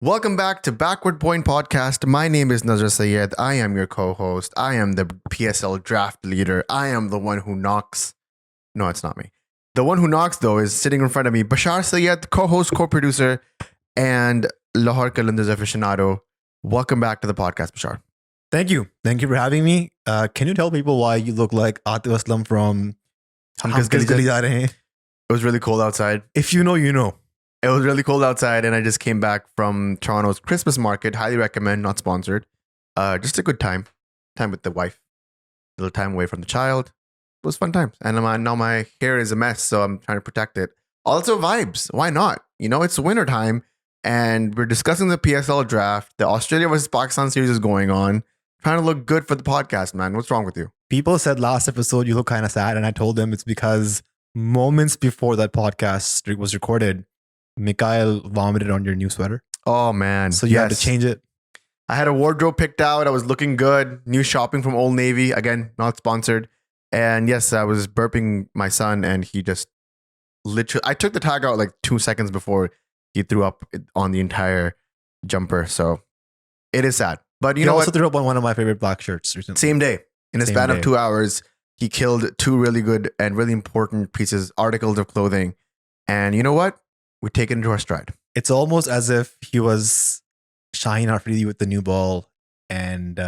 Welcome back to Backward Point Podcast. My name is Nazar Sayed. I am your co-host. I am the PSL draft leader. I am the one who knocks. No, it's not me. The one who knocks, though, is sitting in front of me. Bashar Sayed, co-host, co-producer, and Lahore Qalandars aficionado. Welcome back to the podcast, Bashar. Thank you. Thank you for having me. Can you tell people why you look like Atif Aslam from Hum Hum Kis Gali Ja Rahe Hain? It was really cold outside. If you know, you know. It was really cold outside, and I just came back from Toronto's Christmas market. Highly recommend, not sponsored. Just a good time. Time with the wife. A little time away from the child. It was fun times. And now my hair is a mess, so I'm trying to protect it. Also vibes. Why not? You know, it's winter time, and we're discussing the PSL draft. The Australia versus Pakistan series is going on. Trying to look good for the podcast, man. What's wrong with you? People said last episode you look kind of sad, and I told them it's because moments before that podcast was recorded, Mikhail vomited on your new sweater. Oh, man. So you had to change it. I had a wardrobe picked out. I was looking good. New shopping from Old Navy. Again, not sponsored. And yes, I was burping my son, and he just literally... I took the tag out like 2 seconds before he threw up on the entire jumper. So it is sad. But you know also what? threw up on one of my favorite black shirts recently. Same day. In a Same span day. of 2 hours, he killed two really good and really important pieces, articles of clothing. And you know what? We take it into our stride. It's almost as if he was Shaheen Afridi with the new ball, and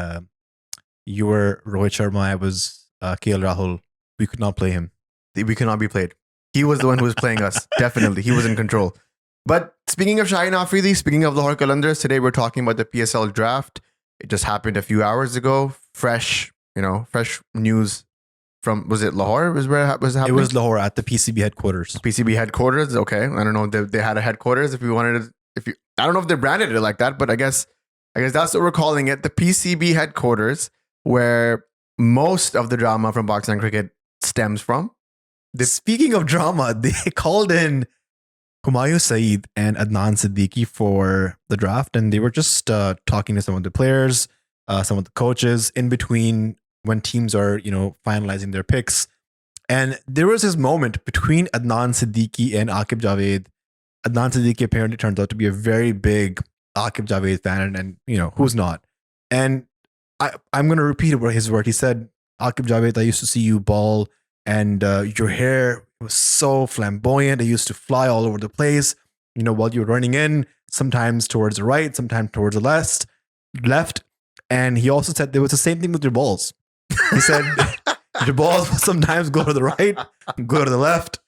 you were Rohit Sharma. I was KL Rahul. We could not play him. We cannot be played. He was the one who was playing us. Definitely. He was in control. But speaking of Shaheen Afridi, speaking of Lahore Qalandars, today we're talking about the PSL draft. It just happened a few hours ago. Fresh news from, was it Lahore? Was where it was happening? It was Lahore at the PCB headquarters. PCB headquarters. Okay. I don't know. They had a headquarters. If you wanted to, I don't know if they branded it like that, but I guess that's what we're calling it. The PCB headquarters, where most of the drama from Pakistan cricket stems from. Speaking of drama, they called in Humayun Saeed and Adnan Siddiqui for the draft, and they were just talking to some of the players, some of the coaches in between when teams are, finalizing their picks. And there was this moment between Adnan Siddiqui and Aqib Javed. Adnan Siddiqui apparently turns out to be a very big Aqib Javed fan, and who's not. And I'm going to repeat his word. He said, Aqib Javed, I used to see you ball, and your hair was so flamboyant. It used to fly all over the place, while you were running in, sometimes towards the right, sometimes towards the left. And he also said there was the same thing with your balls. He said your balls will sometimes go to the right, go to the left.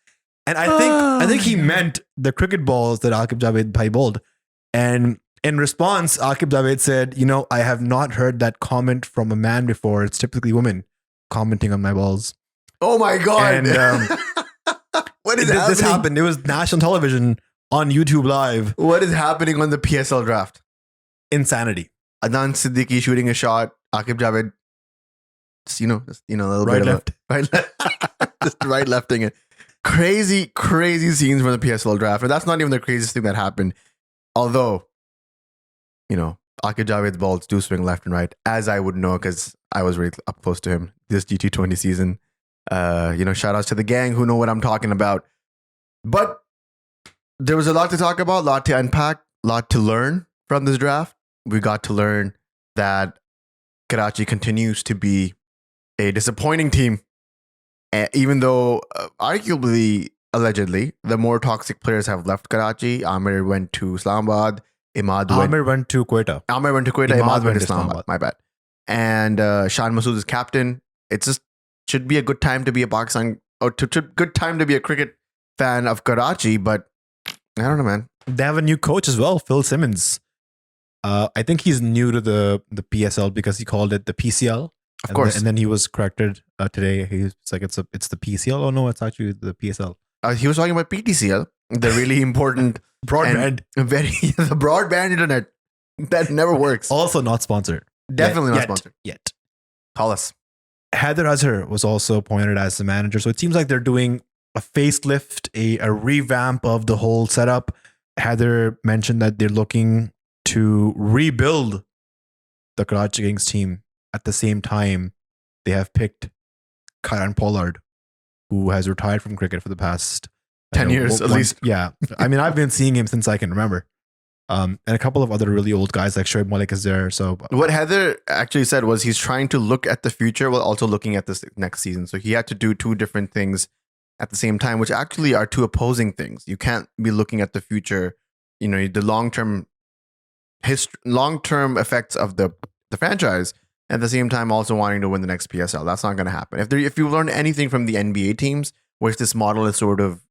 And I think he meant the cricket balls that Aqib Javed bhai bowled. And in response, Aqib Javed said, I have not heard that comment from a man before. It's typically women commenting on my balls. Oh my God. And what is this happening? happened. It was national television on YouTube Live. What is happening on the PSL draft? Insanity. Adnan Siddiqui shooting a shot. Aqib Javed, just, a little Right, bit left. Right, just right lefting it. Crazy scenes from the PSL draft. And that's not even the craziest thing that happened. Although, Aqib Javed's balls do swing left and right, as I would know because I was really up close to him this G220 season. Shout outs to the gang who know what I'm talking about. But there was a lot to talk about, a lot to unpack, a lot to learn from this draft. We got to learn that Karachi continues to be a disappointing team, even though arguably, allegedly, the more toxic players have left Karachi. Ahmed went to Islamabad. Ahmed went to Quetta. Ahmed went to Quetta. Ahmed went to Islamabad. My bad. And Shan Masood is captain. It just should be a good time to be a Pakistan, or good time to be a cricket fan of Karachi. But I don't know, man. They have a new coach as well, Phil Simmons. I think he's new to the PSL because he called it the PCL. Of course. And then he was corrected today. He's like, it's the PCL. Oh no, it's actually the PSL. He was talking about PTCL, the really important Broadband. the broadband internet that never works. Also not sponsored. Definitely not Yet. sponsored. Yet. Call us. Haider Azhar was also appointed as the manager. So it seems like they're doing a facelift, a revamp of the whole setup. Haider mentioned that they're looking to rebuild the Karachi Kings team. At the same time, they have picked Kieran Pollard, who has retired from cricket for the past 10 years at least. Yeah. I mean, I've been seeing him since I can remember. and a couple of other really old guys like Shoaib Malik is there. So what Haider actually said was he's trying to look at the future while also looking at this next season. So he had to do two different things at the same time, which actually are two opposing things. You can't be looking at the future, the long-term effects of the franchise, at the same time also wanting to win the next PSL. That's not going to happen. If you learn anything from the NBA teams, which this model is sort of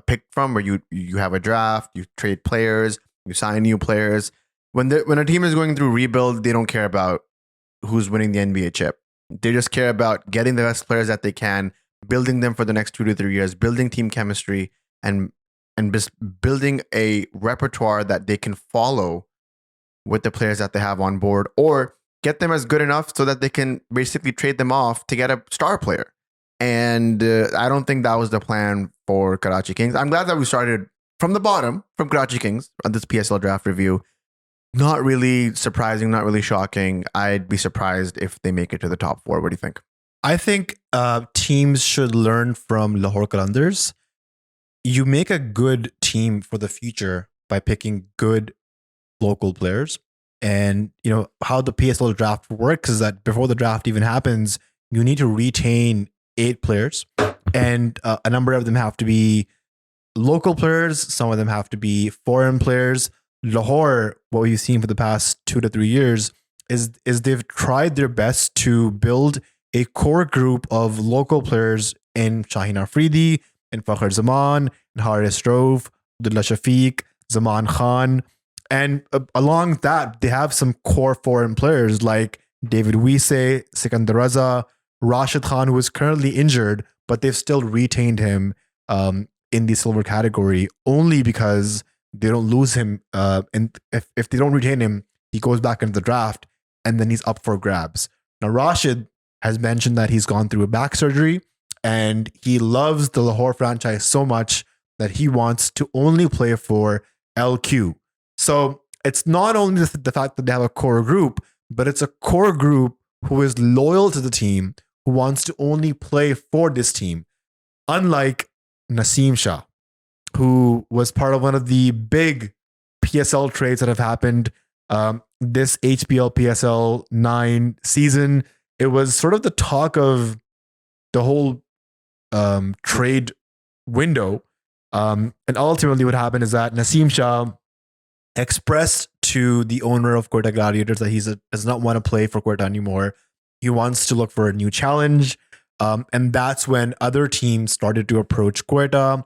picked from, where you have a draft, you trade players, you sign new players. When a team is going through rebuild, they don't care about who's winning the NBA chip. They just care about getting the best players that they can, building them for the next 2 to 3 years, building team chemistry, and just building a repertoire that they can follow with the players that they have on board, or get them as good enough so that they can basically trade them off to get a star player. And I don't think that was the plan for Karachi Kings. I'm glad that we started from the bottom, from Karachi Kings, on this PSL draft review. Not really surprising, not really shocking. I'd be surprised if they make it to the top 4. What do you think? I think teams should learn from Lahore Qalandars. You make a good team for the future by picking good local players. And how the PSL draft works is that before the draft even happens, you need to retain 8 players, and a number of them have to be local players. Some of them have to be foreign players. Lahore, what we've seen for the past 2 to 3 years is they've tried their best to build a core group of local players in Shaheen Afridi, in Fakhr Zaman, in Haris Strove, Abdullah Shafiq, Zaman Khan. And along that, they have some core foreign players like David Wise, Sikandar Raza, Rashid Khan, who is currently injured, but they've still retained him in the silver category only because they don't lose him. And if they don't retain him, he goes back into the draft and then he's up for grabs. Now, Rashid has mentioned that he's gone through a back surgery and he loves the Lahore franchise so much that he wants to only play for LQ. So it's not only the fact that they have a core group, but it's a core group who is loyal to the team, who wants to only play for this team. Unlike Naseem Shah, who was part of one of the big PSL trades that have happened this HPL PSL 9 season. It was sort of the talk of the whole trade window. And ultimately what happened is that Naseem Shah expressed to the owner of Quetta Gladiators that he does not want to play for Quetta anymore. He wants to look for a new challenge. And that's when other teams started to approach Quetta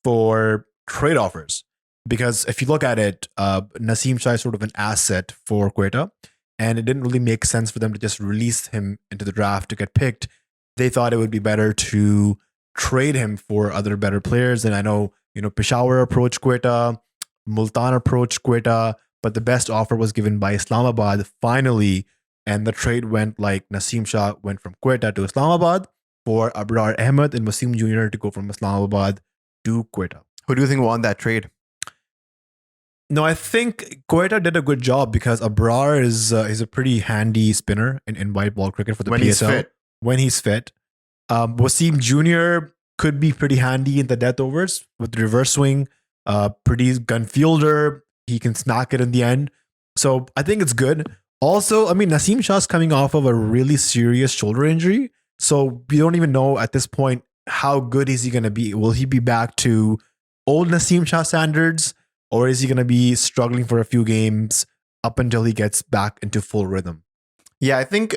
for trade offers. Because if you look at it, Naseem Shah is sort of an asset for Quetta. And it didn't really make sense for them to just release him into the draft to get picked. They thought it would be better to trade him for other better players. And I know, Peshawar approached Quetta, Multan approached Quetta, but the best offer was given by Islamabad finally. And the trade went like Naseem Shah went from Quetta to Islamabad for Abrar Ahmed and Wasim Jr. to go from Islamabad to Quetta. Who do you think won that trade? No, I think Quetta did a good job because Abrar is a pretty handy spinner in white ball cricket for the when PSL. He's fit. When he's fit. Wasim Jr. could be pretty handy in the death overs with the reverse swing. Pretty gun fielder. He can snack it in the end. So I think it's good. Also, Naseem Shah's coming off of a really serious shoulder injury. So we don't even know at this point how good is he going to be. Will he be back to old Naseem Shah standards? Or is he going to be struggling for a few games up until he gets back into full rhythm? Yeah, I think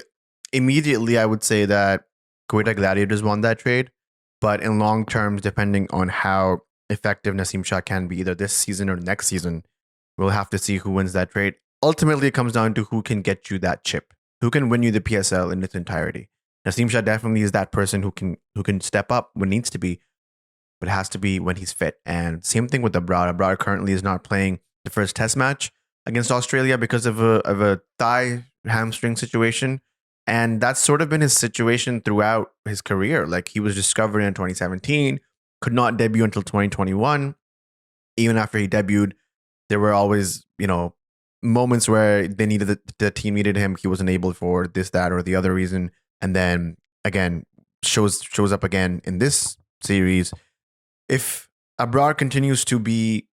immediately I would say that Quetta Gladiators won that trade. But in long terms, depending on how effective Naseem Shah can be either this season or next season, we'll have to see who wins that trade. Ultimately, it comes down to who can get you that chip, who can win you the PSL in its entirety. Naseem Shah definitely is that person who can step up when needs to be, but it has to be when he's fit. And same thing with Abrar. Abrar currently is not playing the first test match against Australia because of a thigh hamstring situation. And that's sort of been his situation throughout his career. Like he was discovered in 2017, could not debut until 2021. Even after he debuted, there were always, moments where the team needed him. He wasn't able for this, that, or the other reason. And then again, shows up again in this series. If Abrar continues to be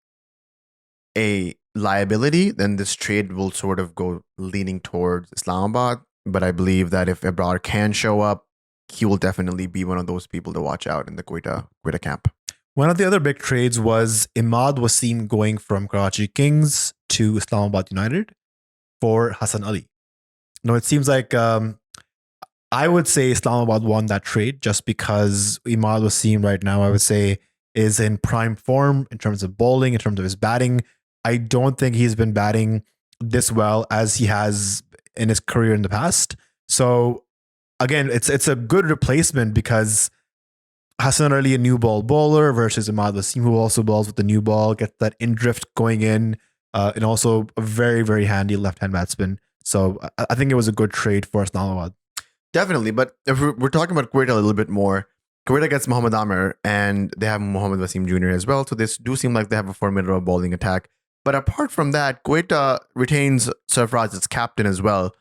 a liability, then this trade will sort of go leaning towards Islamabad. But I believe that if Ebrar can show up, he will definitely be one of those people to watch out in the Quetta camp. One of the other big trades was Imad Wasim going from Karachi Kings to Islamabad United for Hassan Ali. No, it seems like I would say Islamabad won that trade just because Imad Wasim right now, I would say, is in prime form in terms of bowling, in terms of his batting. I don't think he's been batting this well as he has in his career in the past. So again, it's a good replacement because Hassan Ali, a new ball bowler, versus Imad Wasim, who also bowls with the new ball, gets that in drift going in, and also a very, very handy left-hand batsman. So I think it was a good trade for Islamabad. Definitely, but if we're talking about Quetta a little bit more, Quetta gets Mohammad Amir, and they have Mohammad Wasim Jr. as well. So they do seem like they have a formidable bowling attack. But apart from that, Quetta retains Sarfraz as captain as well.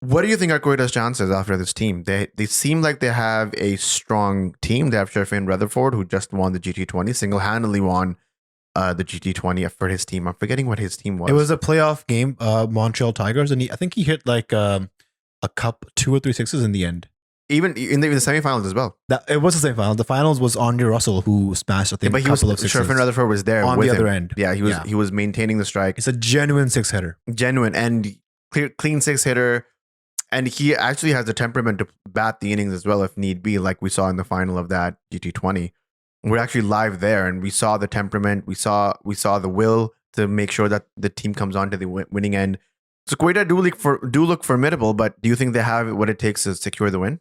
What do you think are Quetta's chances after this team? They seem like they have a strong team. They have Sherfane Rutherford, who just won the GT20, single-handedly won the GT20 for his team. I'm forgetting what his team was. It was a playoff game, Montreal Tigers, and I think he hit like a cup 2 or 3 sixes in the end. Even in the semifinals as well. It was the semifinal. The finals was Andre Russell who smashed, I think, but a couple of sixes. Sherfane Rutherford was there on with the other him. end. Yeah, he was maintaining the strike. It's a genuine six hitter. Genuine and clean six hitter. And he actually has the temperament to bat the innings as well if need be, like we saw in the final of that GT20. We're actually live there, and we saw the temperament. We saw the will to make sure that the team comes on to the winning end. So Quetta do look formidable, but do you think they have what it takes to secure the win?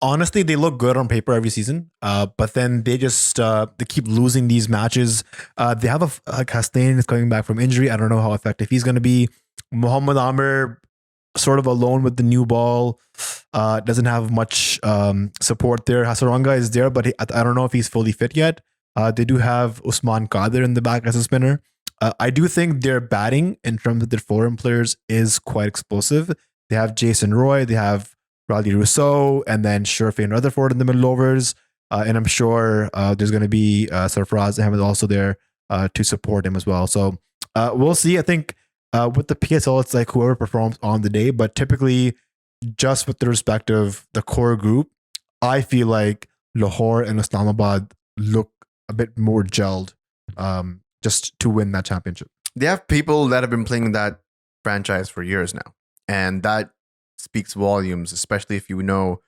Honestly, they look good on paper every season, but then they just they keep losing these matches. They have Hasnain is coming back from injury. I don't know how effective he's going to be. Mohammad Amir sort of alone with the new ball, doesn't have much support there. Hasaranga is there, but I don't know if he's fully fit yet. They do have Usman Qadir in the back as a spinner. I do think their batting in terms of their foreign players is quite explosive. They have Jason Roy, they have Raleigh Rousseau, and then Sherfane Rutherford in the middle overs. And I'm sure there's going to be Sarfraz Ahmed also there to support him as well. So we'll see. I think with the PSL, it's like whoever performs on the day, but typically just with the respect of the core group, I feel like Lahore and Islamabad look a bit more gelled just to win that championship. They have people that have been playing that franchise for years now, and that speaks volumes, especially if you know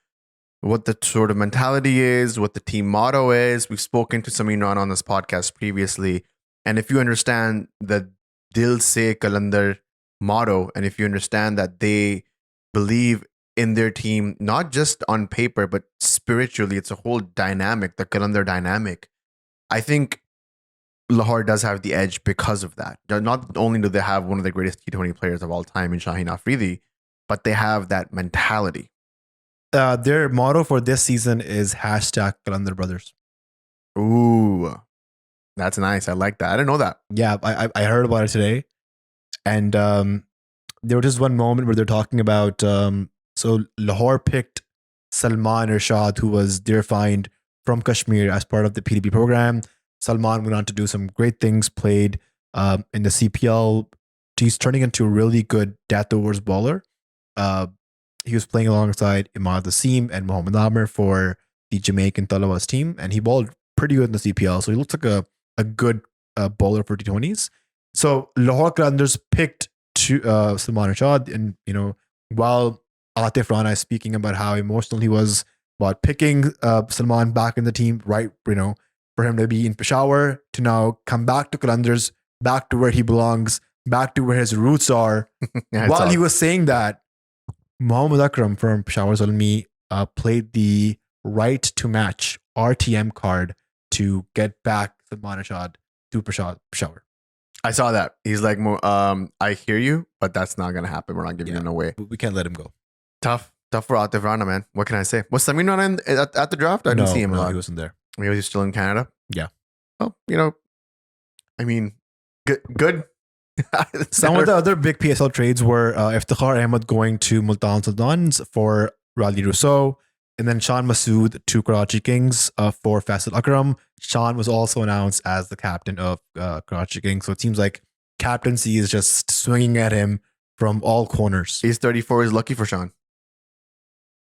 what the sort of mentality is, what the team motto is. We've spoken to Samir on this podcast previously, and if you understand the Dil Se Qalandar motto, and if you understand that they believe in their team, not just on paper, but spiritually, it's a whole dynamic, the Qalandar dynamic. I think Lahore does have the edge because of that. Not only do they have one of the greatest T20 players of all time in Shaheen Afridi, but they have that mentality. Their motto for this season is #Qalandar Brothers. Ooh, that's nice. I like that. I didn't know that. Yeah, I heard about it today. And there was just one moment where they're talking about, so Lahore picked Salman Irshad, who was their find from Kashmir as part of the PDP program. Salman went on to do some great things, played in the CPL. He's turning into a really good death overs bowler. He was playing alongside Imad Wasim and Mohammad Amir for the Jamaican Talawas team, and he bowled pretty good in the CPL. So he looks like a good bowler for T20s. So Lahore Qalandars picked Salman Irshad, and while Atif Rana is speaking about how emotional he was about picking Salman back in the team, right? For him to be in Peshawar, to now come back to Qalandars, back to where he belongs, back to where his roots are. While he was saying that, Muhammad Akram from Peshawar Zalmi played the right to match RTM card to get back Salman Irshad to Peshawar. I saw that. He's like, I hear you, but that's not going to happen. We're not giving him away. We can't let him go. Tough for Atif Rana, man. What can I say? Was Samir Rana at the draft? I didn't see him a lot. He wasn't there. Maybe he's still in Canada? Yeah. Oh, I mean, good. Some of the other big PSL trades were Iftikhar Ahmed going to Multan Sultans for Raleigh Rousseau, And then Shan Masood to Karachi Kings for Faisal Akram. Shan was also announced as the captain of Karachi Kings. So it seems like captaincy is just swinging at him from all corners. He's 34. Is lucky for Sean.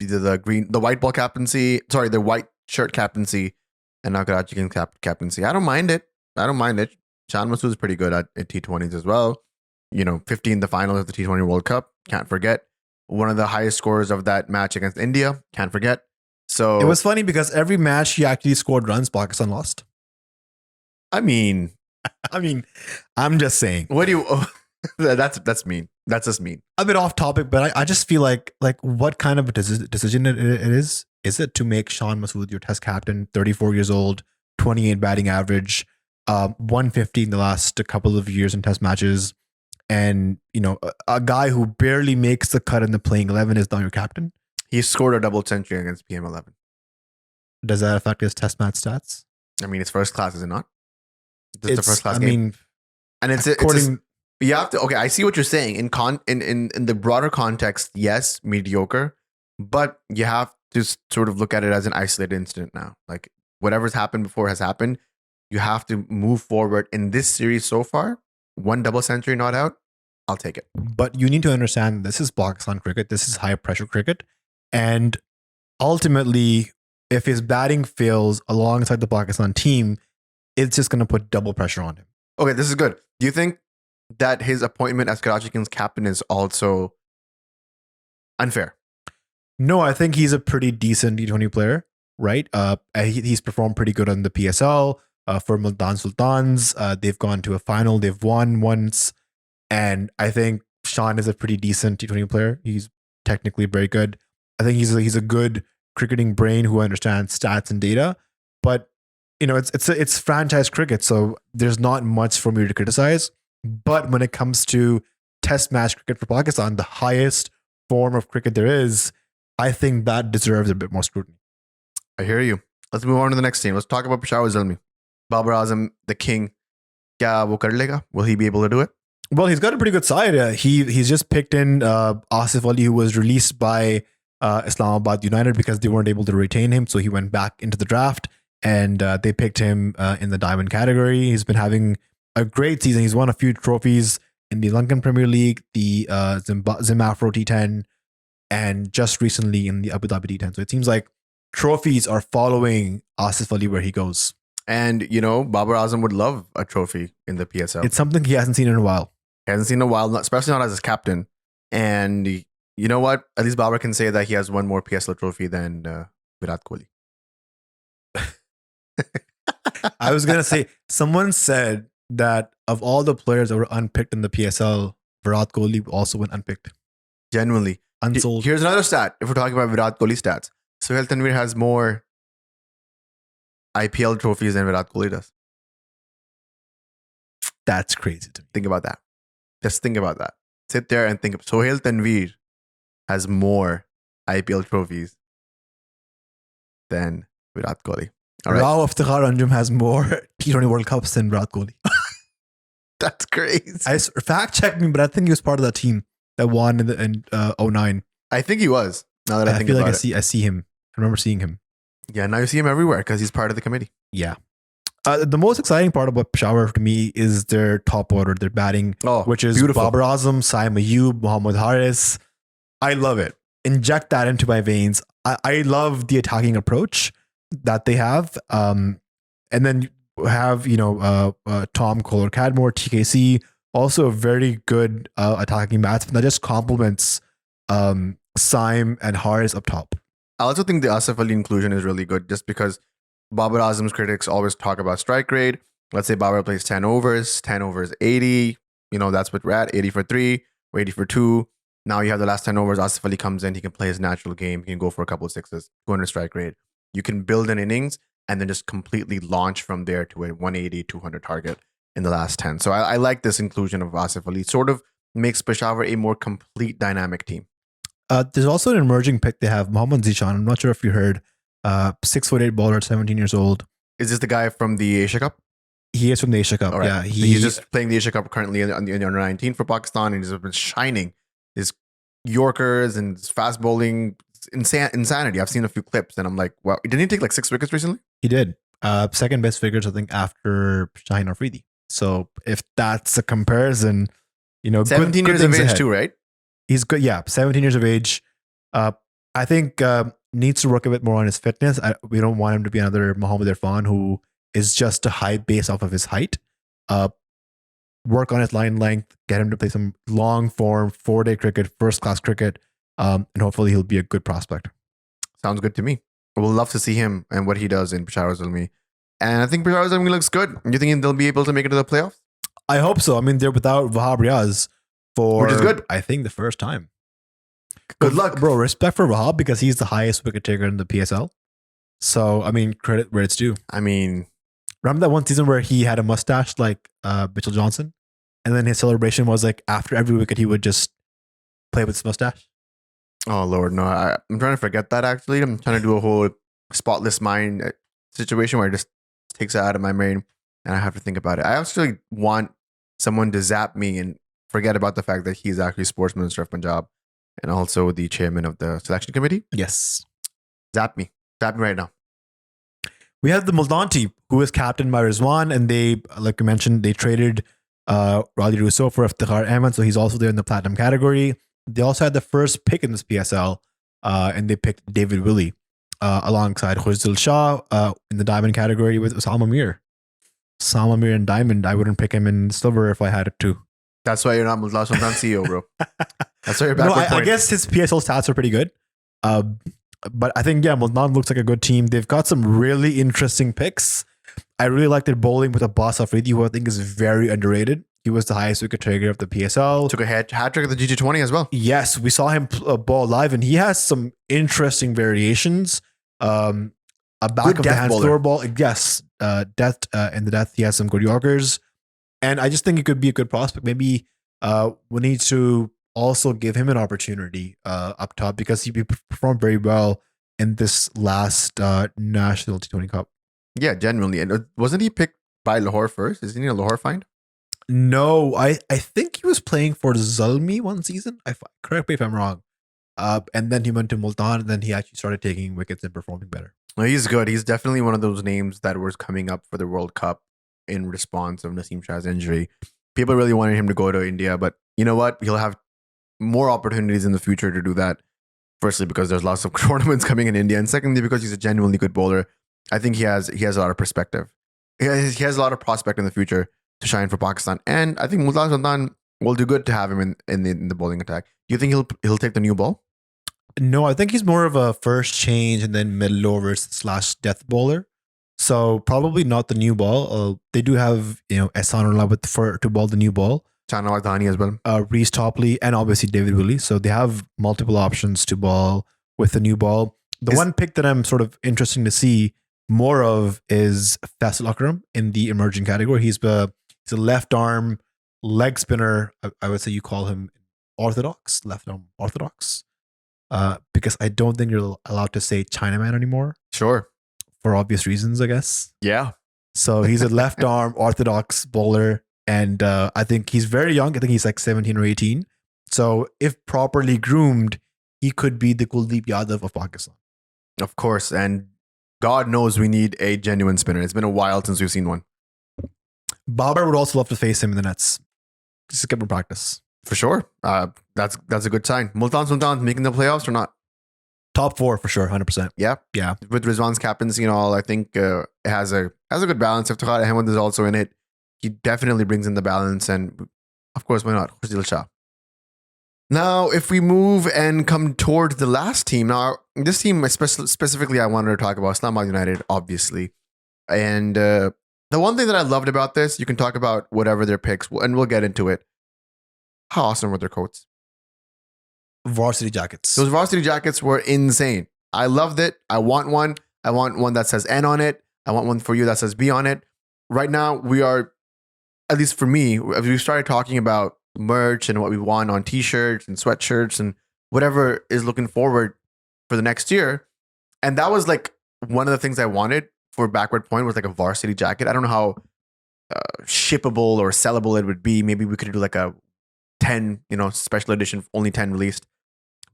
Either the white ball captaincy, the white shirt captaincy, and now Karachi Kings captaincy. I don't mind it. Shan Masood is pretty good at T20s as well. 15 the final of the T20 World Cup. Can't forget. One of the highest scorers of that match against India. Can't forget. So it was funny because every match he actually scored runs, Pakistan lost. I mean, I'm just saying. What do you? That's mean. That's just mean. A bit off topic, but I just feel like what kind of a decision it is? Is it to make Shan Masood your Test captain, 34 years old, 28 batting average, 150 in the last couple of years in Test matches, and a guy who barely makes the cut in the playing 11 is now your captain? He scored a double century against PM11. Does that affect his Test match stats? I mean, it's first class, is it not? It's the first class I game. mean, and it's you have to. Okay, I see what you're saying. In the broader context, yes, mediocre, but you have to sort of look at it as an isolated incident now. Like whatever's happened before has happened. You have to move forward in this series so far. One double century not out. I'll take it. But you need to understand this is Pakistan cricket. This is high pressure cricket, and ultimately, if his batting fails alongside the Pakistan team, it's just going to put double pressure on him. Okay, this is good. Do you think that his appointment as Karachi Kings captain is also unfair? No, I think he's a pretty decent T20 player, right? He's performed pretty good on the PSL for Multan Sultans. They've gone to a final. They've won once. And I think Shan is a pretty decent T20 player. He's technically very good. I think he's a good cricketing brain who understands stats and data. But it's franchise cricket, so there's not much for me to criticize. But when it comes to Test match cricket for Pakistan, the highest form of cricket there is, I think that deserves a bit more scrutiny. I hear you. Let's move on to the next team. Let's talk about Peshawar Zalmi. Babar Azam, the king. Kya wo kar lega? Will he be able to do it? Well, he's got a pretty good side. He's just picked in Asif Ali, who was released by Islamabad United because they weren't able to retain him. So he went back into the draft and they picked him in the diamond category. He's been having a great season. He's won a few trophies in the Lankan Premier League, the Zim-Afro T10, and just recently in the Abu Dhabi T10. So it seems like trophies are following Asif Ali where he goes. And, Babar Azam would love a trophy in the PSL. It's something he hasn't seen in a while. He hasn't seen in a while, especially not as his captain. And you know what? At least Babar can say that he has one more PSL trophy than Virat Kohli. I was going to say, someone said that of all the players that were unpicked in the PSL, Virat Kohli also went unpicked. Genuinely. Unsold. Here's another stat. If we're talking about Virat Kohli stats, Sohail Tanvir has more IPL trophies than Virat Kohli does. That's crazy to me. Think about that. Just think about that. Sit there and think. Sohail Tanvir has more IPL trophies than Virat Kohli. All right. Rao Iftikhar Anjum has more T20 World Cups than Virat Kohli. That's crazy. Fact check me, but I think he was part of that team that won in 09. I think he was. Now that I think feel about like I see him. I remember seeing him. Yeah, now you see him everywhere because he's part of the committee. Yeah. The most exciting part about Peshawar to me is their top order, their batting, which is beautiful. Babar Azam, Saim Ayub, Mohammad Haris. I love it. Inject that into my veins. I love the attacking approach that they have. And then have, Tom Kohler-Cadmore, TKC, also a very good attacking batsman that just complements Saim and Haris up top. I also think the Asif Ali inclusion is really good just because Babar Azam's critics always talk about strike rate. Let's say Babar plays 10 overs 80. That's what we're at, 80 for 3, 80 for 2. Now you have the last 10 overs. Asif Ali comes in, he can play his natural game. He can go for a couple of sixes, 200 strike rate. You can build an innings and then just completely launch from there to a 180, 200 target in the last 10. So I like this inclusion of Asif Ali. Sort of makes Peshawar a more complete dynamic team. There's also an emerging pick they have, Mohammad Zishan. I'm not sure if you heard. 6'8" bowler, 17 years old. Is this the guy from the Asia Cup? He is from the Asia Cup. Right. Yeah, he's just playing the Asia Cup currently in the under 19 for Pakistan, and he's been shining. His Yorkers and his fast bowling insanity. I've seen a few clips and I'm like, wow, didn't he take like 6 wickets recently? He did. Second best figures, I think, after Shaheen Afridi. So if that's a comparison, 17 years of age too, right? He's good. Yeah, 17 years of age. I think needs to work a bit more on his fitness. We don't want him to be another Mohammad Irfan who is just a hype based off of his height. Work on his line length, get him to play some long form, 4-day cricket, first class cricket, and hopefully he'll be a good prospect. Sounds good to me. We'll love to see him and what he does in Peshawar Zalmi. And I think Peshawar Zalmi looks good. Do you think they'll be able to make it to the playoffs? I hope so. I mean, they're without Wahab Riaz for, which is good. I think, the first time. Good luck. Bro, respect for Wahab because he's the highest wicket taker in the PSL. So, I mean, credit where it's due. I mean, remember that one season where he had a mustache like Mitchell Johnson? And then his celebration was like after every wicket, he would just play with his mustache. Oh, Lord, no. I'm trying to forget that, actually. I'm trying to do a whole spotless mind situation where it just takes it out of my brain and I have to think about it. I actually want someone to zap me and forget about the fact that he's actually Sports Minister of Punjab and also the chairman of the selection committee. Yes. Zap me. Zap me right now. We have the Multan team, who is captained by Rizwan, and they, like you mentioned, they traded Raleigh Rousseau for Iftikhar Ahmed, so he's also there in the platinum category. They also had the first pick in this PSL, and they picked David Willey alongside Khuzil Shah in the diamond category with Osama Mir. Osama Mir in diamond, I wouldn't pick him in silver if I had to. That's why you're not Multan Sultan CEO, bro. That's why you're backward I guess his PSL stats are pretty good. But I think, Multan looks like a good team. They've got some really interesting picks. I really like their bowling with Abbas Afridi, who I think is very underrated. He was the highest wicket taker of the PSL. Took a hat trick at the GT20 as well. Yes, we saw him bowl live, and he has some interesting variations. A back good of the hand bowler. slower ball. Yes, death in the death. He has some good Yorkers. And I just think it could be a good prospect. Maybe we need to also give him an opportunity up top because he performed very well in this last National T20 Cup. Yeah, genuinely. And wasn't he picked by Lahore first? Isn't he a Lahore find? No, I think he was playing for Zalmi one season. Correct me if I'm wrong. And then he went to Multan, and then he actually started taking wickets and performing better. No, he's good. He's definitely one of those names that was coming up for the World Cup in response of Naseem Shah's injury. People really wanted him to go to India, but you know what? He'll have more opportunities in the future to do that. Firstly, because there's lots of tournaments coming in India, and secondly, because he's a genuinely good bowler. I think he has a lot of perspective. He has a lot of prospect in the future to shine for Pakistan, and I think Multan Sultan will do good to have him in the bowling attack. Do you think he'll take the new ball? No, I think he's more of a first change and then middle overs / death bowler. So probably not the new ball. They do have Ehsanullah to bowl the new ball. Chanawaz Dhani as well. Reece Topley and obviously David Willey. So they have multiple options to bowl with the new ball. The one pick that I'm sort of interesting to see more of is Faisal Akram in the emerging category. He's a left arm leg spinner. I would say you call him orthodox, left arm orthodox. Because I don't think you're allowed to say Chinaman anymore. Sure. For obvious reasons, I guess. Yeah. So he's a left arm orthodox bowler. And I think he's very young. I think he's like 17 or 18. So if properly groomed, he could be the Kuldeep Yadav of Pakistan. Of course. And God knows we need a genuine spinner. It's been a while since we've seen one. Babar would also love to face him in the nets. Just to get more practice. For sure. That's a good sign. Multan Sultan making the playoffs or not? Top 4 for sure, 100%. Yeah. Yeah. With Rizwan's captaincy and all, I think it has a good balance. Iftikhar Ahmed is also in it. He definitely brings in the balance, and of course, why not? Khuzil Shah. Now, if we move and come towards the last team, now this team specifically I wanted to talk about, Islamabad United, obviously. And the one thing that I loved about this, you can talk about whatever their picks, and we'll get into it. How awesome were their coats? Varsity jackets. Those varsity jackets were insane. I loved it. I want one. I want one that says N on it. I want one for you that says B on it. Right now, we are, at least for me, as we started talking about merch and what we want on t-shirts and sweatshirts and whatever is looking forward for the next year. And that was like one of the things I wanted for Backward Point was like a varsity jacket. I don't know how shippable or sellable it would be. Maybe we could do like a 10, special edition, only 10 released.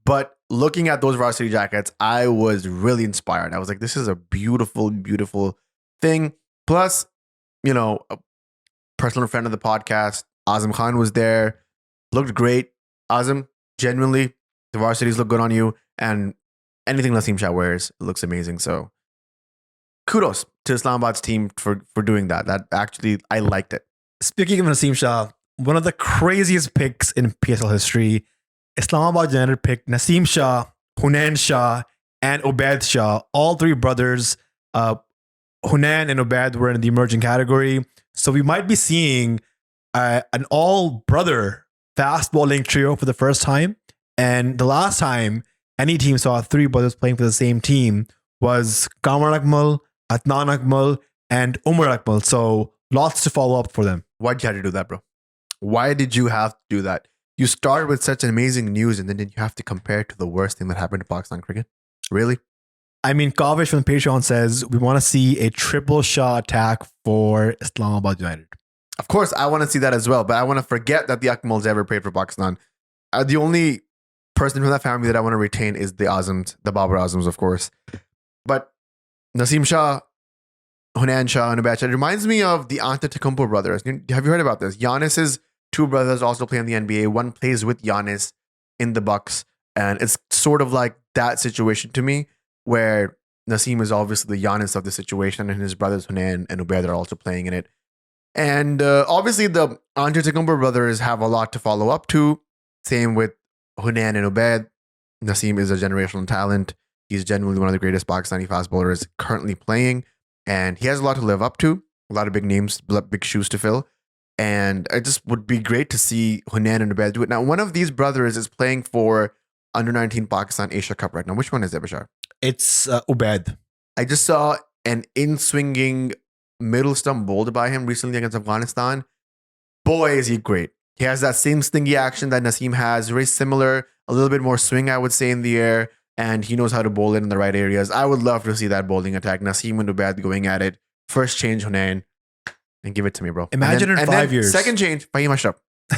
But looking at those varsity jackets, I was really inspired. I was like, this is a beautiful, beautiful thing. Plus, a personal friend of the podcast, Azam Khan, was there. Looked great. Azam, genuinely, the varsities look good on you. And anything Naseem Shah wears looks amazing. So kudos to Islamabad's team for doing that. That actually, I liked it. Speaking of Naseem Shah, one of the craziest picks in PSL history, Islamabad United picked Naseem Shah, Hunain Shah, and Ubaid Shah. All three brothers. Hunain and Ubaid were in the emerging category. So we might be seeing an all-brother fast bowling trio for the first time. And the last time any team saw three brothers playing for the same team was Kamran Akmal, Adnan Akmal, and Umar Akmal. So lots to follow up for them. Why'd you have to do that, bro? Why did you have to do that? You started with such amazing news and then you have to compare it to the worst thing that happened to Pakistan cricket? Really? I mean, Kavish from Patreon says we want to see a triple Shah attack for Islamabad United. Of course, I want to see that as well, but I want to forget that the Akmals ever played for Pakistan. The only person from that family that I want to retain is the Azams, the Babar Azams, of course. But Naseem Shah, Hunain Shah, and Ubaid Shah, it reminds me of the Antetokounmpo brothers. Have you heard about this? Giannis's two brothers also play in the NBA. One plays with Giannis in the Bucks, and it's sort of like that situation to me, where Naseem is obviously the Giannis of the situation, and his brothers Hunain and Ubaid are also playing in it. And obviously, the Antetokounmpo brothers have a lot to follow up to. Same with Hunain and Ubaid. Naseem is a generational talent. He's genuinely one of the greatest Pakistani fast bowlers currently playing, and he has a lot to live up to. A lot of big names, big shoes to fill. And it just would be great to see Hunain and Ubaid do it. Now, one of these brothers is playing for Under-19 Pakistan Asia Cup right now. Which one is it, Bashar? It's Ubaid. I just saw an in-swinging middle stump bowled by him recently against Afghanistan. Boy, is he great. He has that same stingy action that Naseem has, very similar, a little bit more swing, I would say, in the air, and he knows how to bowl it in the right areas. I would love to see that bowling attack. Naseem and Ubaid going at it. First change, Hunain, and give it to me, bro. Imagine in 5 years. Second change, Fahim Ashraf.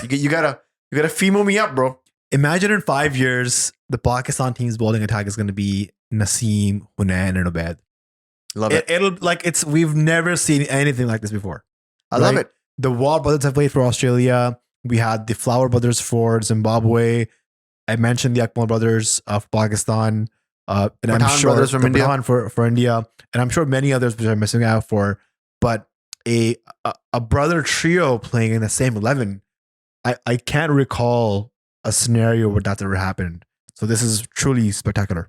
You gotta FIMO me up, bro. Imagine in 5 years, the Pakistan team's bowling attack is going to be Naseem, Hunain, and Ubaid. Love it. We've never seen anything like this before. I love it. The Wall brothers have played for Australia. We had the Flower brothers for Zimbabwe. I mentioned the Akmal brothers of Pakistan. And Pathan I'm sure brothers from the India. Pathan for India. And I'm sure many others which I'm missing out for. But a brother trio playing in the same 11, I can't recall a scenario where that's ever happened. So this is truly spectacular.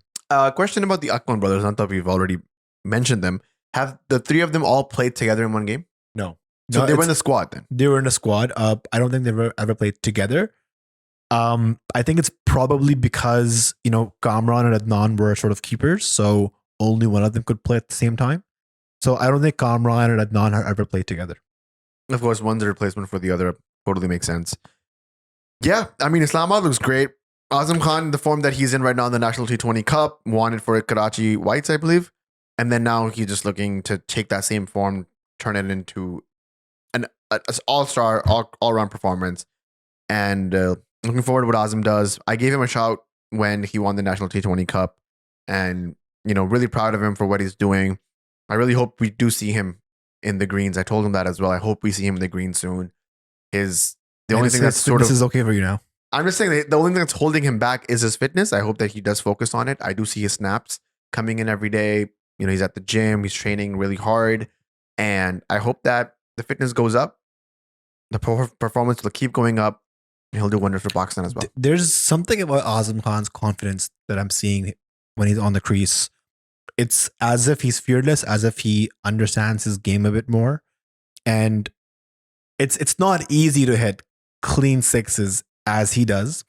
Question about the Akmal brothers. I thought we've already mentioned them. Have the three of them all played together in one game? No. So they were in the squad then? They were in a squad. I don't think they've ever played together. I think it's probably because, Kamran and Adnan were sort of keepers, so only one of them could play at the same time. So I don't think Kamran and Adnan have ever played together. Of course, one's a replacement for the other. Totally makes sense. Yeah, I mean, Islamabad looks great. Azam Khan, the form that he's in right now in the National T20 Cup, won it for Karachi Whites, I believe. And then now he's just looking to take that same form, turn it into an all-star, all-round performance. And looking forward to what Azam does. I gave him a shout when he won the National T20 Cup. And, really proud of him for what he's doing. I really hope we do see him in the greens. I told him that as well. I hope we see him in the greens soon. The only thing that's this is okay for you now. I'm just saying the only thing that's holding him back is his fitness. I hope that he does focus on it. I do see his snaps coming in every day. He's at the gym. He's training really hard. And I hope that the fitness goes up. The performance will keep going up. And he'll do wonders for Pakistan as well. There's something about Azam Khan's confidence that I'm seeing when he's on the crease. It's as if he's fearless, as if he understands his game a bit more. And it's not easy to hit clean sixes as he does.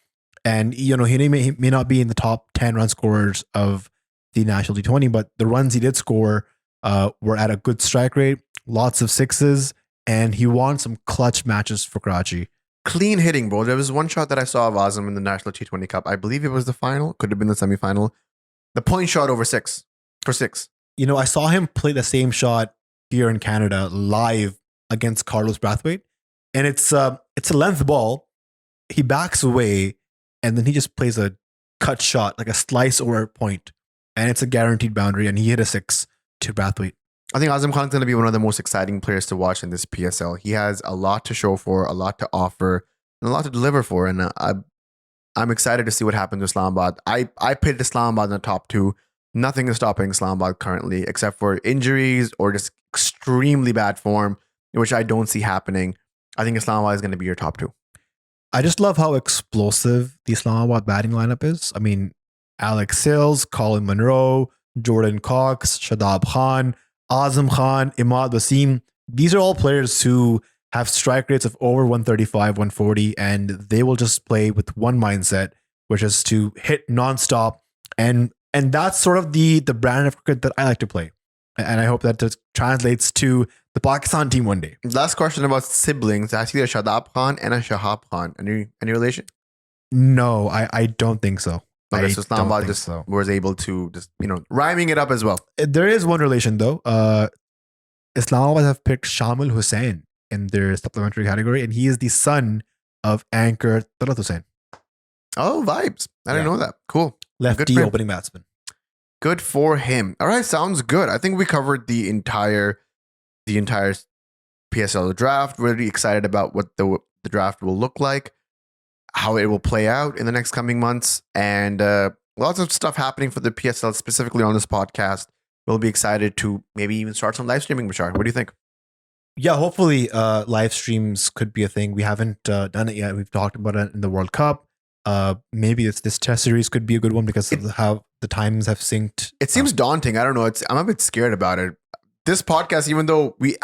And, he may not be in the top 10 run scorers of the National T20, but the runs he did score were at a good strike rate, lots of sixes, and he won some clutch matches for Karachi. Clean hitting, bro. There was one shot that I saw of Azam in the National T20 Cup. I believe it was the final. Could have been the semifinal. The point shot for six. I saw him play the same shot here in Canada live against Carlos Brathwaite. And it's a length ball. He backs away and then he just plays a cut shot, like a slice over point, and it's a guaranteed boundary. And he hit a 6 to Brathwaite. I think Azam Khan's going to be one of the most exciting players to watch in this PSL. He has a lot to show for, a lot to offer, and a lot to deliver for. And I'm excited to see what happens with Islamabad. I picked Islamabad in the top 2. Nothing is stopping Islamabad currently except for injuries or just extremely bad form, which I don't see happening. I think Islamabad is going to be your top 2. I just love how explosive the Islamabad batting lineup is. I mean, Alex Sills, Colin Monroe, Jordan Cox, Shadab Khan, Azam Khan, Imad Wasim. These are all players who have strike rates of over 135, 140, and they will just play with one mindset, which is to hit nonstop. And that's sort of the brand of cricket that I like to play. And I hope that just translates to the Pakistan team one day. Last question about siblings. I see a Shadab Khan and a Shahab Khan. Any relation? No, I don't think so. Okay, so Islamabad just was able to just, rhyming it up as well. There is one relation though. Islamabad have picked Shamil Hussain in their supplementary category, and he is the son of anchor Talat Hussain. Oh, vibes. I didn't know that. Cool. Lefty opening batsman. Good for him. All right, sounds good. I think we covered the entire PSL draft. Really excited about what the draft will look like, how it will play out in the next coming months, and lots of stuff happening for the PSL specifically on this podcast. We'll be excited to maybe even start some live streaming, Bashar. What do you think? Yeah, hopefully live streams could be a thing. We haven't done it yet. We've talked about it in the World Cup. Maybe this test series could be a good one because of how the times have synced. It seems daunting. I don't know. I'm a bit scared about it. This podcast, even though we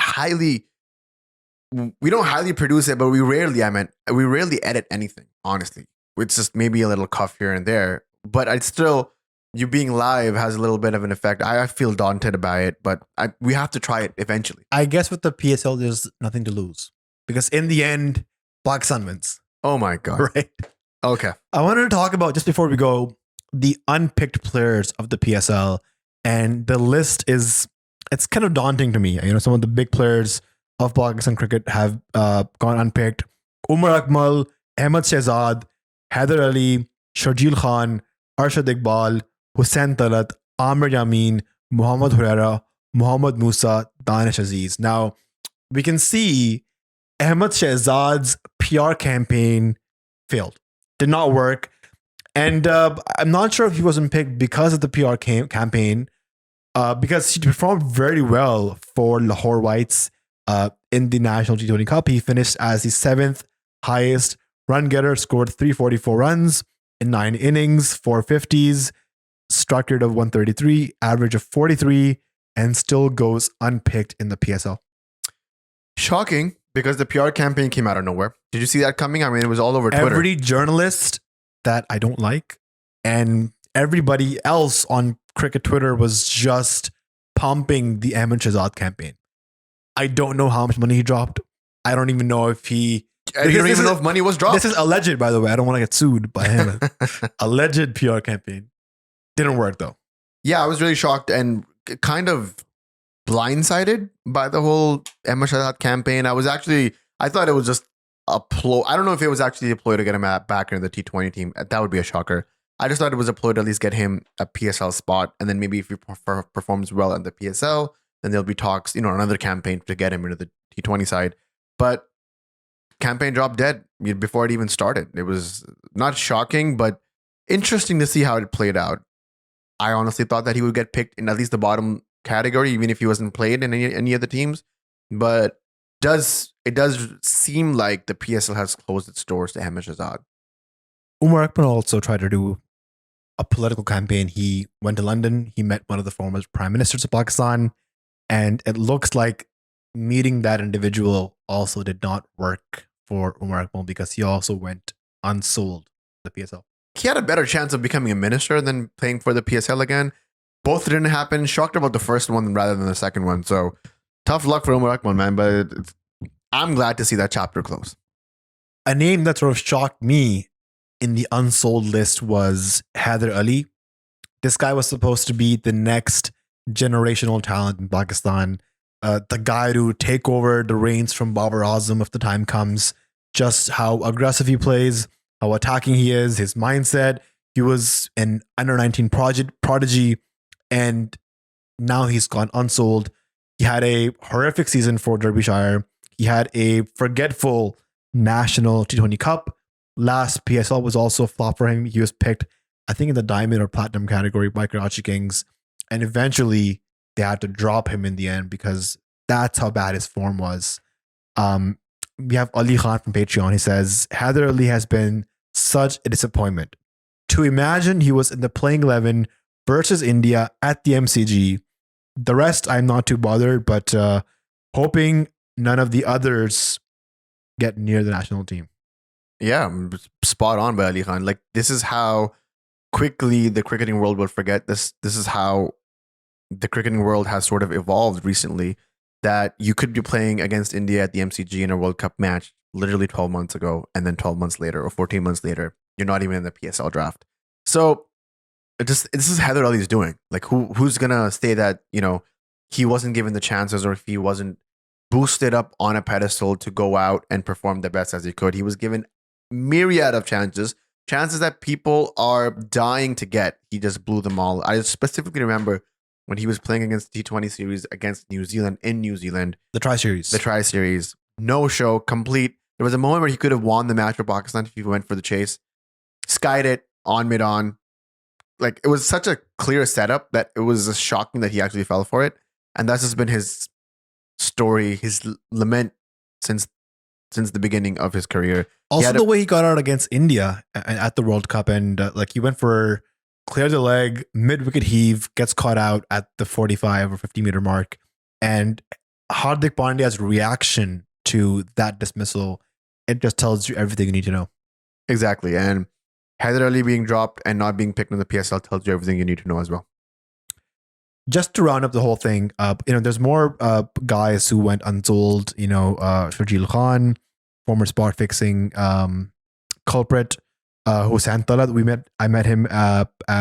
don't highly produce it, but we rarely edit anything, honestly. It's just maybe a little cuff here and there. But it's still, you being live has a little bit of an effect. I feel daunted by it, but we have to try it eventually. I guess with the PSL, there's nothing to lose. Because in the end, Pakistan wins. Oh my God. Right? Okay. I wanted to talk about, just before we go, the unpicked players of the PSL. And the list it's kind of daunting to me. Some of the big players of Pakistan cricket have gone unpicked. Umar Akmal, Ahmed Shehzad, Haider Ali, Sharjeel Khan, Arshad Iqbal, Hussain Talat, Amir Yamin, Muhammad Huraira, Muhammad Musa, Danish Aziz. Now, we can see Ahmed Shehzad's PR campaign failed. Did not work. And I'm not sure if he wasn't picked because of the PR campaign, because he performed very well for Lahore Whites in the National T20 Cup. He finished as the 7th highest run getter, scored 344 runs in 9 innings, 4 50s, struck rate of 133, average of 43, and still goes unpicked in the PSL. Shocking, because the PR campaign came out of nowhere. Did you see that coming? I mean, it was all over Twitter. Every journalist that I don't like and everybody else on cricket Twitter was just pumping the Ahmed Shehzad campaign. I don't know how much money he dropped. I don't even know if he... You don't even know if money was dropped. This is alleged, by the way. I don't want to get sued by him. Alleged PR campaign. Didn't work, though. Yeah, I was really shocked and kind of blindsided by the whole Ahmed Shehzad campaign. I thought it was just a ploy. I don't know if it was actually a ploy to get him back into the T20 team. That would be a shocker. I just thought it was a ploy to at least get him a PSL spot. And then maybe if he performs well in the PSL, then there'll be talks, another campaign to get him into the T20 side. But campaign dropped dead before it even started. It was not shocking, but interesting to see how it played out. I honestly thought that he would get picked in at least the bottom category, even if he wasn't played in any of the teams. But it does seem like the PSL has closed its doors to Ahmed Shehzad. Umar Akmal also tried to do a political campaign. He went to London. He met one of the former prime ministers of Pakistan. And it looks like meeting that individual also did not work for Umar Akmal because he also went unsold the PSL. He had a better chance of becoming a minister than playing for the PSL again. Both didn't happen. Shocked about the first one rather than the second one. So tough luck for Umar Akmal, man. But I'm glad to see that chapter close. A name that sort of shocked me in the unsold list was Haider Ali. This guy was supposed to be the next generational talent in Pakistan. The guy to take over the reins from Babar Azam if the time comes. Just how aggressive he plays, how attacking he is, his mindset. He was an under 19 prodigy, and now he's gone unsold. He had a horrific season for Derbyshire. He had a forgetful national T20 Cup. Last PSL was also a flop for him. He was picked, I think, in the diamond or platinum category by Karachi Kings. And eventually they had to drop him in the end because that's how bad his form was. We have Ali Khan from Patreon. He says, Haider Ali has been such a disappointment. To imagine he was in the playing 11 versus India at the MCG. The rest, I'm not too bothered, but hoping none of the others get near the national team. Yeah, spot on by Ali Khan. Like, this is how quickly the cricketing world will forget this. This is how the cricketing world has sort of evolved recently, that you could be playing against India at the MCG in a World Cup match literally 12 months ago, and then 12 months later or 14 months later, you're not even in the PSL draft. So this is Haider Ali's doing. Like, who's gonna say that, you know, he wasn't given the chances, or if he wasn't boosted up on a pedestal to go out and perform the best as he could? He was given myriad of chances that people are dying to get. He just blew them all. I specifically remember when he was playing against the T20 series against New Zealand in New Zealand. The Tri-Series. No show, complete. There was a moment where he could have won the match for Pakistan if he went for the chase. Skied it on mid-on. Like, it was such a clear setup that it was shocking that he actually fell for it. And that's just been his story, his lament since the beginning of his career. Also, the way he got out against India at the World Cup, and like, he went for clear the leg, mid-wicket heave, gets caught out at the 45 or 50 meter mark. And Hardik Pandya's reaction to that dismissal, it just tells you everything you need to know. Exactly. And Haider Ali being dropped and not being picked in the PSL tells you everything you need to know as well. Just to round up the whole thing, there's more guys who went unsold. Shajil Khan, former spot fixing culprit, Hussain Talat. I met him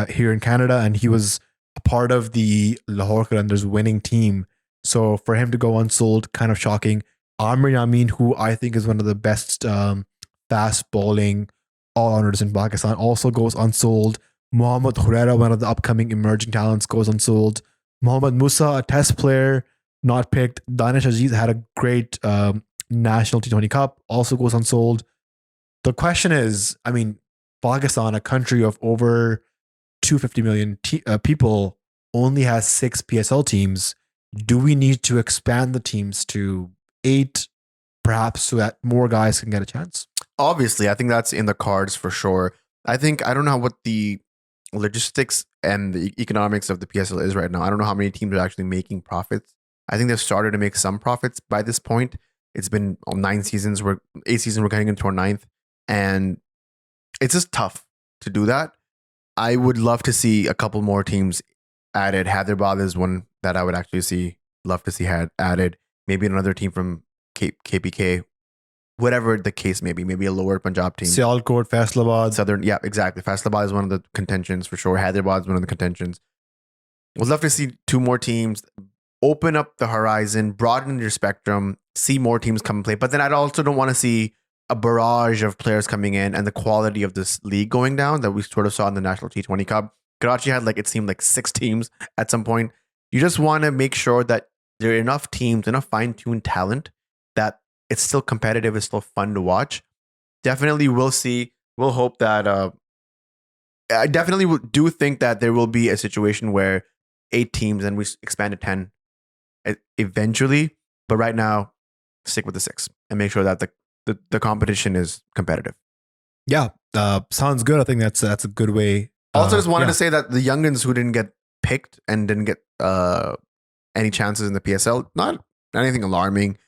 here in Canada, and he was a part of the Lahore Qalandars winning team. So for him to go unsold, kind of shocking. Amir Yamin, who I think is one of the best fast bowling all-rounders in Pakistan, also goes unsold. Mohammad Khurera, one of the upcoming emerging talents, goes unsold. Mohammad Musa, a test player, not picked. Danish Aziz had a great national T20 Cup, also goes unsold. The question is, Pakistan, a country of over 250 million people, only has 6 PSL teams. Do we need to expand the teams to 8, perhaps, so that more guys can get a chance? Obviously, I think that's in the cards for sure. I don't know what the logistics and the economics of the PSL is right now. I don't know how many teams are actually making profits. I think they've started to make some profits by this point. It's been 8 seasons. We're getting into our 9th. And it's just tough to do that. I would love to see a couple more teams added. Hyderabad is one that I would actually love to see added. Maybe another team from KPK, whatever the case may be. Maybe a lower Punjab team. Sialkot, Faisalabad. Southern, yeah, exactly. Faisalabad is one of the contentions for sure. Hyderabad is one of the contentions. Would love to see 2 more teams. Open up the horizon, broaden your spectrum, see more teams come and play. But then I also don't want to see a barrage of players coming in and the quality of this league going down that we sort of saw in the National T20 Cup. Karachi had it seemed like 6 teams at some point. You just want to make sure that there are enough teams, enough fine-tuned talent that it's still competitive, it's still fun to watch. Definitely we'll hope that I definitely do think that there will be a situation where 8 teams and we expand to 10 eventually, but right now stick with the 6 and make sure that the competition is competitive. Yeah, sounds good. I think that's a good way. Also, just wanted to say that the youngins who didn't get picked and didn't get any chances in the PSL, not anything alarming.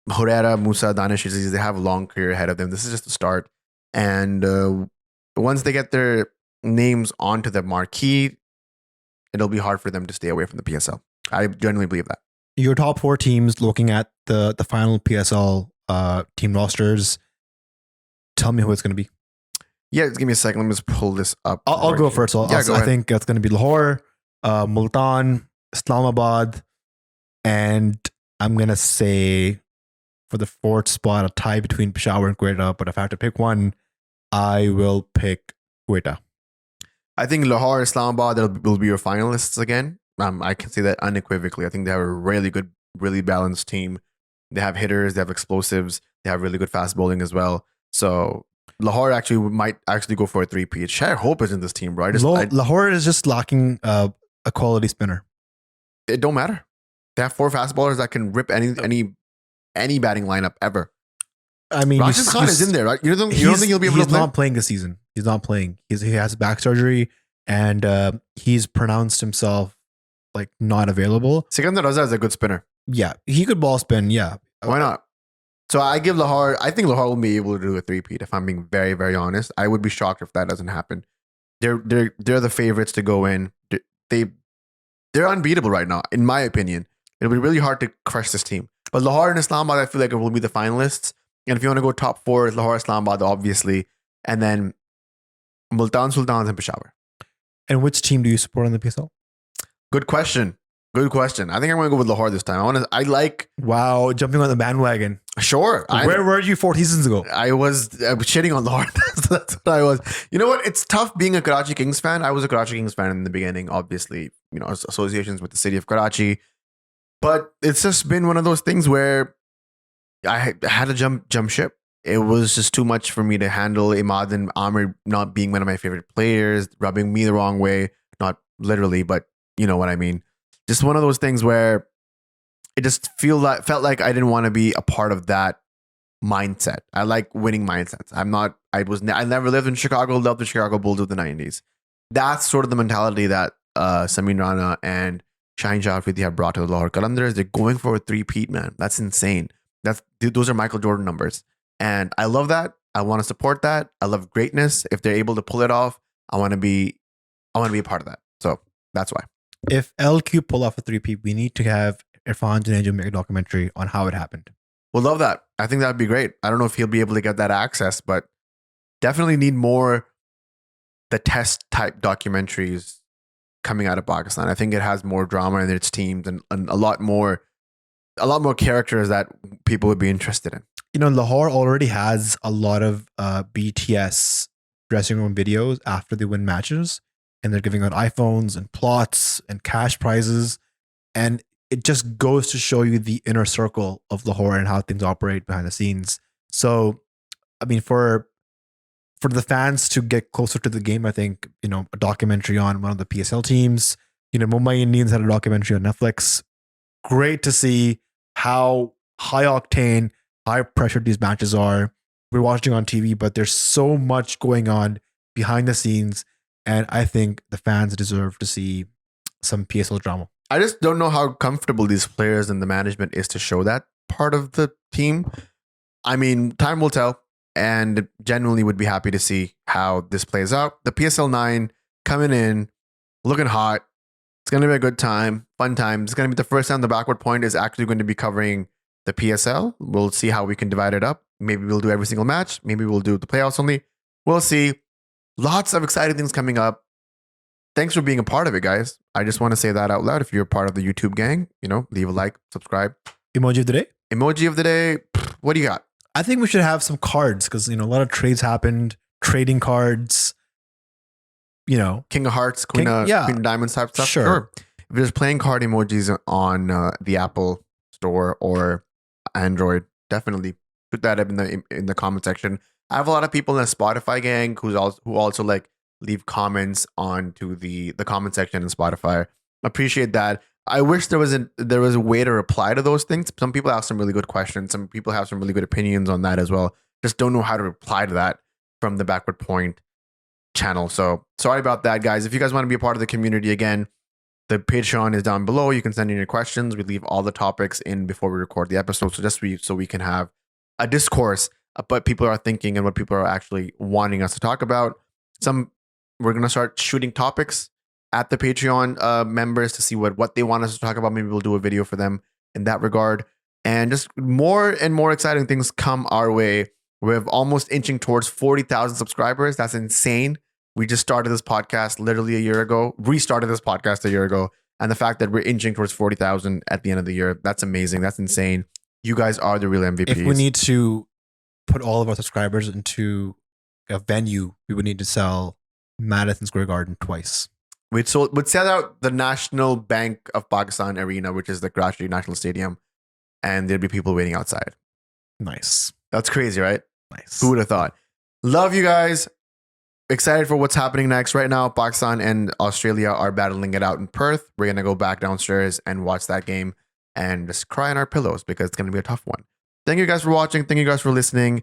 Khurera, Musa, Danish, they have a long career ahead of them. This is just the start. And once they get their names onto the marquee, it'll be hard for them to stay away from the PSL. I genuinely believe that. Your top 4 teams, looking at the final PSL team rosters, tell me who it's going to be. Yeah, give me a second. Let me just pull this up. I'll go first. I think it's going to be Lahore, Multan, Islamabad, and I'm going to say for the 4th spot, a tie between Peshawar and Quetta. But if I have to pick one, I will pick Quetta. I think Lahore, Islamabad will be your finalists again. I can say that unequivocally. I think they have a really good, really balanced team. They have hitters, they have explosives, they have really good fast bowling as well. So Lahore might actually go for a three-peat. Share hope is in this team, bro. Lahore is just lacking a quality spinner. It don't matter. They have 4 fast bowlers that can rip any batting lineup ever. I mean, Rashid Khan is in there, right? You don't think he'll be able to play? He's not playing this season. He's not playing. He has back surgery, and he's pronounced himself like not available. Sikandar Raza is a good spinner. Yeah, he could ball spin. Yeah, why not? So I give Lahore. I think Lahore will be able to do a three-peat. If I'm being very, very honest, I would be shocked if that doesn't happen. They're the favorites to go in. They're unbeatable right now, in my opinion. It'll be really hard to crush this team. But Lahore and Islamabad, I feel like it will be the finalists. And if you want to go top 4, it's Lahore, Islamabad, obviously, and then Multan Sultans and Peshawar. And which team do you support on the PSL? Good question. I think I'm going to go with Lahore this time. Wow, jumping on the bandwagon. Sure. Where were you 4 seasons ago? I was shitting on Lahore. That's what I was. You know what? It's tough being a Karachi Kings fan. I was a Karachi Kings fan in the beginning, obviously, associations with the city of Karachi. But it's just been one of those things where I had to jump ship. It was just too much for me to handle. Ahmed and Amir not being one of my favorite players, rubbing me the wrong way. Not literally, but you know what I mean. Just one of those things where it just felt like I didn't want to be a part of that mindset. I like winning mindsets. I never lived in Chicago, loved the Chicago Bulls of the 90s. That's sort of the mentality that Samin Rana and Shaheen Shafidi have brought to the Lahore Qalandars. They're going for a three-peat, man. That's insane. Those are Michael Jordan numbers. And I love that. I want to support that. I love greatness. If they're able to pull it off, I want to be a part of that. So that's why. If LQ pull off a three-peat, we need to have Irfan Junaid make a documentary on how it happened. We'll love that. I think that'd be great. I don't know if he'll be able to get that access, but definitely need more the test type documentaries coming out of Pakistan. I think it has more drama in its teams and a lot more characters that people would be interested in. Lahore already has a lot of BTS dressing room videos after they win matches, and they're giving out iPhones and plots and cash prizes, and it just goes to show you the inner circle of Lahore and how things operate behind the scenes. So, I mean, for the fans to get closer to the game, I think, a documentary on one of the PSL teams, Mumbai Indians had a documentary on Netflix. Great to see how high octane, high pressure these matches are. We're watching on TV, but there's so much going on behind the scenes. And I think the fans deserve to see some PSL drama. I just don't know how comfortable these players and the management is to show that part of the team. I mean, time will tell, and genuinely would be happy to see how this plays out. The PSL 9 coming in, looking hot. It's going to be a good time, fun time. It's going to be the first time the Backward Point is actually going to be covering the PSL. We'll see how we can divide it up. Maybe we'll do every single match. Maybe we'll do the playoffs only. We'll see. Lots of exciting things coming up. Thanks for being a part of it, guys. I just want to say that out loud. If you're part of the YouTube gang, leave a like, subscribe. Emoji of the day? Emoji of the day. What do you got? I think we should have some cards because, a lot of trades happened. Trading cards, King of Hearts, Queen of Diamonds type stuff. Sure. If there's playing card emojis on the Apple Store or Android, definitely put that up in the comment section. I have a lot of people in the Spotify gang who also like leave comments onto the comment section in Spotify. Appreciate that. I wish there was a way to reply to those things. Some people have some really good questions. Some people have some really good opinions on that as well. Just don't know how to reply to that from the Backward Point channel. So sorry about that, guys. If you guys want to be a part of the community, again, the Patreon is down below. You can send in your questions. We leave all the topics in before we record the episode. So we can have a discourse about what people are thinking and what people are actually wanting us to talk about. We're going to start shooting topics at the Patreon members to see what they want us to talk about. Maybe we'll do a video for them in that regard. And just more and more exciting things come our way. We're almost inching towards 40,000 subscribers. That's insane. We just started this podcast literally a year ago, restarted this podcast a year ago. And the fact that we're inching towards 40,000 at the end of the year, that's amazing. That's insane. You guys are the real MVPs. If we need to put all of our subscribers into a venue, we would need to sell Madison Square Garden twice. We'd set out the National Bank of Pakistan Arena, which is the Karachi National Stadium, and there'd be people waiting outside. Nice. That's crazy, right? Nice. Who would have thought? Love you guys. Excited for what's happening next. Right now, Pakistan and Australia are battling it out in Perth. We're going to go back downstairs and watch that game and just cry on our pillows because it's going to be a tough one. Thank you guys for watching. Thank you guys for listening.